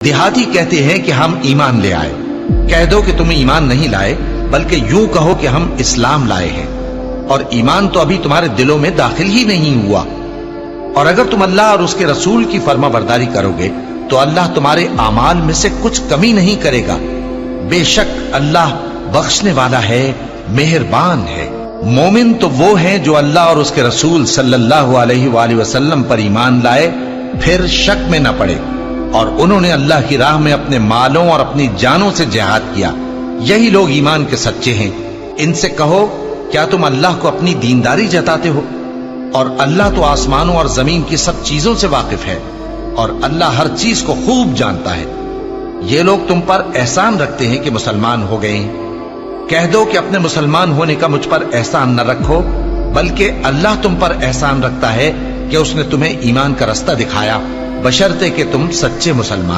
देहाती कहते हैं कि हम ईमान ले आए। कह दो कि तुम ईमान नहीं लाए, बल्कि यूं कहो कि हम इस्लाम लाए हैं, और ईमान तो अभी तुम्हारे दिलों में दाखिल ही नहीं हुआ। और अगर तुम अल्लाह और उसके रसूल की फर्माबरदारी करोगे तो अल्लाह तुम्हारे आमाल में से कुछ कमी नहीं करेगा। बेशक अल्लाह बख्शने वाला है, मेहरबान है। मोमिन तो वो हैं जो अल्लाह और उसके रसूल सल्लल्लाहु अलैहि वसल्लम पर ईमान लाए, फिर शक में न पड़े, और उन्होंने अल्लाह की राह में अपने मालों और अपनी जानों से जिहाद किया। यही लोग ईमान के सच्चे हैं। इनसे कहो, क्या तुम अल्लाह को अपनी दीनदारी जताते हो? और अल्लाह तो आसमानों और जमीन की सब चीजों से वाकिफ है, और अल्लाह हर चीज को खूब जानता है। ये लोग तुम पर एहसान रखते हैं कि मुसलमान हो गए। कह दो कि अपने मुसलमान होने का मुझ पर एहसान न रखो, बल्कि अल्लाह तुम पर एहसान रखता है कि उसने तुम्हें ईमान का रास्ता दिखाया, बशर्ते कि तुम सच्चे मुसलमान